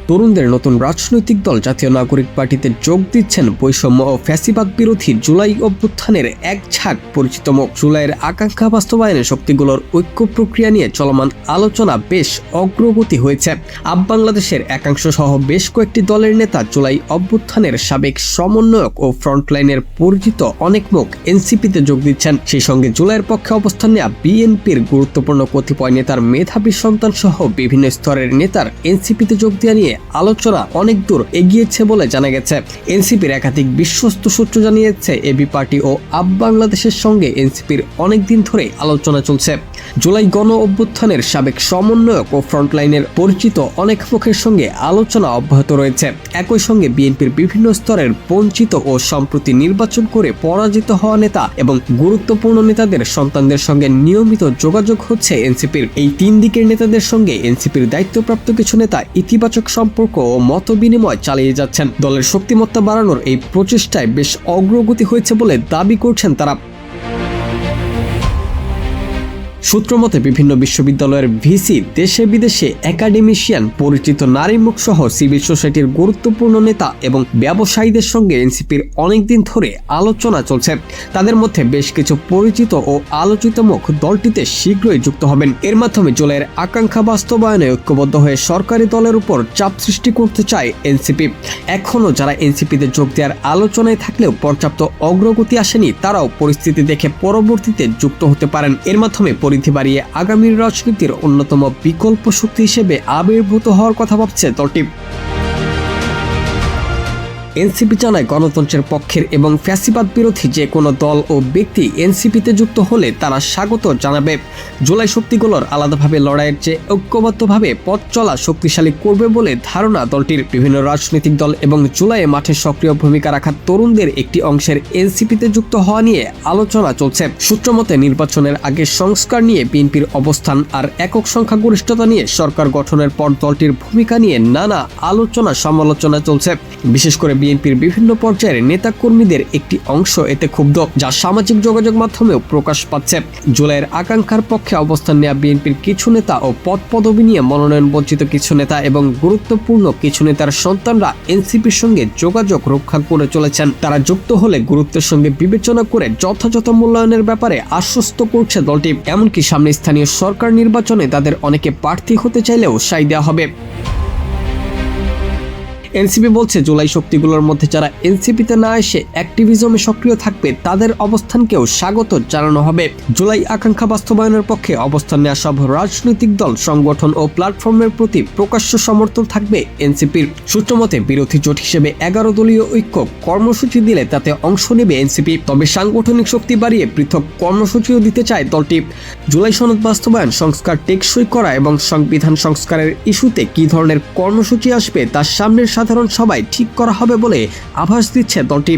তরুণদের নতুন রাজনৈতিক দল জাতীয় নাগরিক পার্টিতে যোগ দিচ্ছেন বৈষম্য ও ফ্যাসিবাদ বিরোধী জুলাই অভ্যুত্থানের এক ঝাঁক পরিচিত মুখ। জুলাইয়ের আকাঙ্ক্ষা বাস্তবায়নের শক্তিগুলোর ঐক্য প্রক্রিয়া নিয়ে চলমান আলোচনা বেশ অগ্রগতি হয়েছে। আপ বাংলাদেশের একাংশ সহ বেশ কয়েকটি দলের নেতা জুলাই অভ্যুত্থানের সাবেক সমন্বয়ক ও ফ্রন্টলাইনের পরিচিত অনেক মুখ এনসিপিতে যোগ দিচ্ছেন। সেই সঙ্গে জুলাইয়ের পক্ষে অবস্থান নেওয়া বিএনপির গুরুত্বপূর্ণ কতিপয় নেতার মেধাবী সন্তান সহ বিভিন্ন স্তরের নেতার এনসিপিতে যোগ দেওয়া নিয়ে আলোচনা অনেক দূর এগিয়েছে বলে জানা গেছে। এনসিপির একাধিক বিশ্বস্ত সূত্র জানিয়েছে, এবি পার্টি ও আপ বাংলাদেশের সঙ্গে এনসিপির অনেকদিন ধরে আলোচনা চলছে। জুলাই গণ অভ্যুত্থানের সাবেক সমন্বয়ক ও ফ্রন্টলাইনের পরিচিত অনেক মুখের সঙ্গে আলোচনা অব্যাহত রয়েছে। একই সঙ্গে বিএনপির বিভিন্ন স্তরের বঞ্চিত ও সম্প্রতি নির্বাচন করে পরাজিত হওয়া নেতা এবং গুরুত্বপূর্ণ নেতাদের সন্তানদের সঙ্গে নিয়মিত যোগাযোগ হচ্ছে এনসিপির। এই তিন দিকের নেতাদের সঙ্গে এনসিপির দায়িত্বপ্রাপ্ত কিছু নেতা ইতিবাচক সম্পর্ক ও মত বিনিময় চালিয়ে যাচ্ছেন। দলের শক্তিমত্তা বাড়ানোর এই প্রচেষ্টায় বেশ অগ্রগতি হয়েছে বলে দাবি করছেন তারা। সূত্রমতে বিভিন্ন বিশ্ববিদ্যালয়ের ভিসি, দেশে বিদেশে একাডেমিশিয়ান, পরিচিত নারী মুখ সহ সিভিল সোসাইটির গুরুত্বপূর্ণ নেতা এবং ব্যবসায়ীদের সঙ্গে এনসিপির অনেকদিন ধরে আলোচনা চলছে। তাদের মধ্যে বেশ কিছু পরিচিত ও আলোচিত মুখ দলটিতে শীঘ্রই যুক্ত হবেন। এর মাধ্যমে জুলাইয়ের আকাঙ্ক্ষা বাস্তবায়নে ঐক্যবদ্ধ হয়ে সরকারি দলের উপর চাপ সৃষ্টি করতে চায় এনসিপি। এখনও যারা এনসিপিতে যোগ দেওয়ার আলোচনায় থাকলেও পর্যাপ্ত অগ্রগতি আসেনি, তারাও পরিস্থিতি দেখে পরবর্তীতে যুক্ত হতে পারেন। এর মাধ্যমে পরিধি বাড়িয়ে আগামীর রাজনীতির অন্যতম বিকল্প শক্তি হিসেবে আবির্ভূত হওয়ার কথা ভাবছে দলটি। এনসিপি জানায়, গণতন্ত্রের পক্ষের এবং ফ্যাসিবাদ বিরোধী যে কোনো দল ও ব্যক্তি এনসিপিতে যুক্ত হলে তারা স্বাগত জানাবে। জুলাই শক্তিগুলোর আলাদাভাবে লড়াইয়ের চেয়ে ঐক্যবদ্ধভাবে পথ চলা শক্তিশালী করবে বলে ধারণা দলটির। বিভিন্ন রাজনৈতিক দল এবং জুলাইয়ে মাঠে সক্রিয় ভূমিকা রাখা তরুণদের একটি অংশের এনসিপিতে যুক্ত হওয়া নিয়ে আলোচনা চলছে। সূত্রমতে নির্বাচনের আগে সংস্কার নিয়ে বিএনপির অবস্থান আর একক সংখ্যাগরিষ্ঠতা নিয়ে সরকার গঠনের পর দলটির ভূমিকা নিয়ে নানা আলোচনা সমালোচনা চলছে। বিশেষ করে বিএনপির বিভিন্ন পর্যায়ের নেতাকর্মীদের একটি অংশ এতে ক্ষুব্ধ, যা সামাজিক যোগাযোগ মাধ্যমেও প্রকাশ পাচ্ছে। জুলাইয়ের আকাঙ্ক্ষার পক্ষে অবস্থান নেওয়া বিএনপির কিছু নেতা ও পদ পদবি নিয়ে মনোনয়ন বঞ্চিত কিছু নেতা এবং গুরুত্বপূর্ণ কিছু নেতার সন্তানরা এনসিপির সঙ্গে যোগাযোগ রক্ষা করে চলেছেন। তারা যুক্ত হলে গুরুত্বের সঙ্গে বিবেচনা করে যথাযথ মূল্যায়নের ব্যাপারে আশ্বস্ত করছে দলটি। এমনকি সামনে স্থানীয় সরকার নির্বাচনে তাদের অনেকে প্রার্থী হতে চাইলেও সায় দেওয়া হবে। এনসিপি বলছে, জুলাই শক্তিগুলোর মধ্যে যারা এনসিপিতে না এসে অ্যাক্টিভিজমে সক্রিয় থাকবে তাদের অবস্থানকেও স্বাগত জানানো হবে। জুলাই আকাঙ্ক্ষা বাস্তবায়নের পক্ষে অবস্থান নেওয়া সব রাজনৈতিক দল, সংগঠন ও প্ল্যাটফর্মের প্রতি প্রকাশ্য সমর্থন থাকবে এনসিপির। সূত্রমতে বিরোধী জোট হিসেবে 11 দলীয় ঐক্য কর্মসূচি দিলে তাতে অংশ নেবে এনসিপি। তবে সাংগঠনিক শক্তি বাড়িয়ে পৃথক কর্মসূচিও দিতে চায় দলটি। জুলাই সনদ বাস্তবায়ন, সংস্কার টেকসই করা এবং সংবিধান সংস্কারের ইস্যুতে কী ধরনের কর্মসূচি আসবে তা সামনের সাধারণ সভায় ঠিক করা হবে বলে আভাস দিচ্ছে দলটি।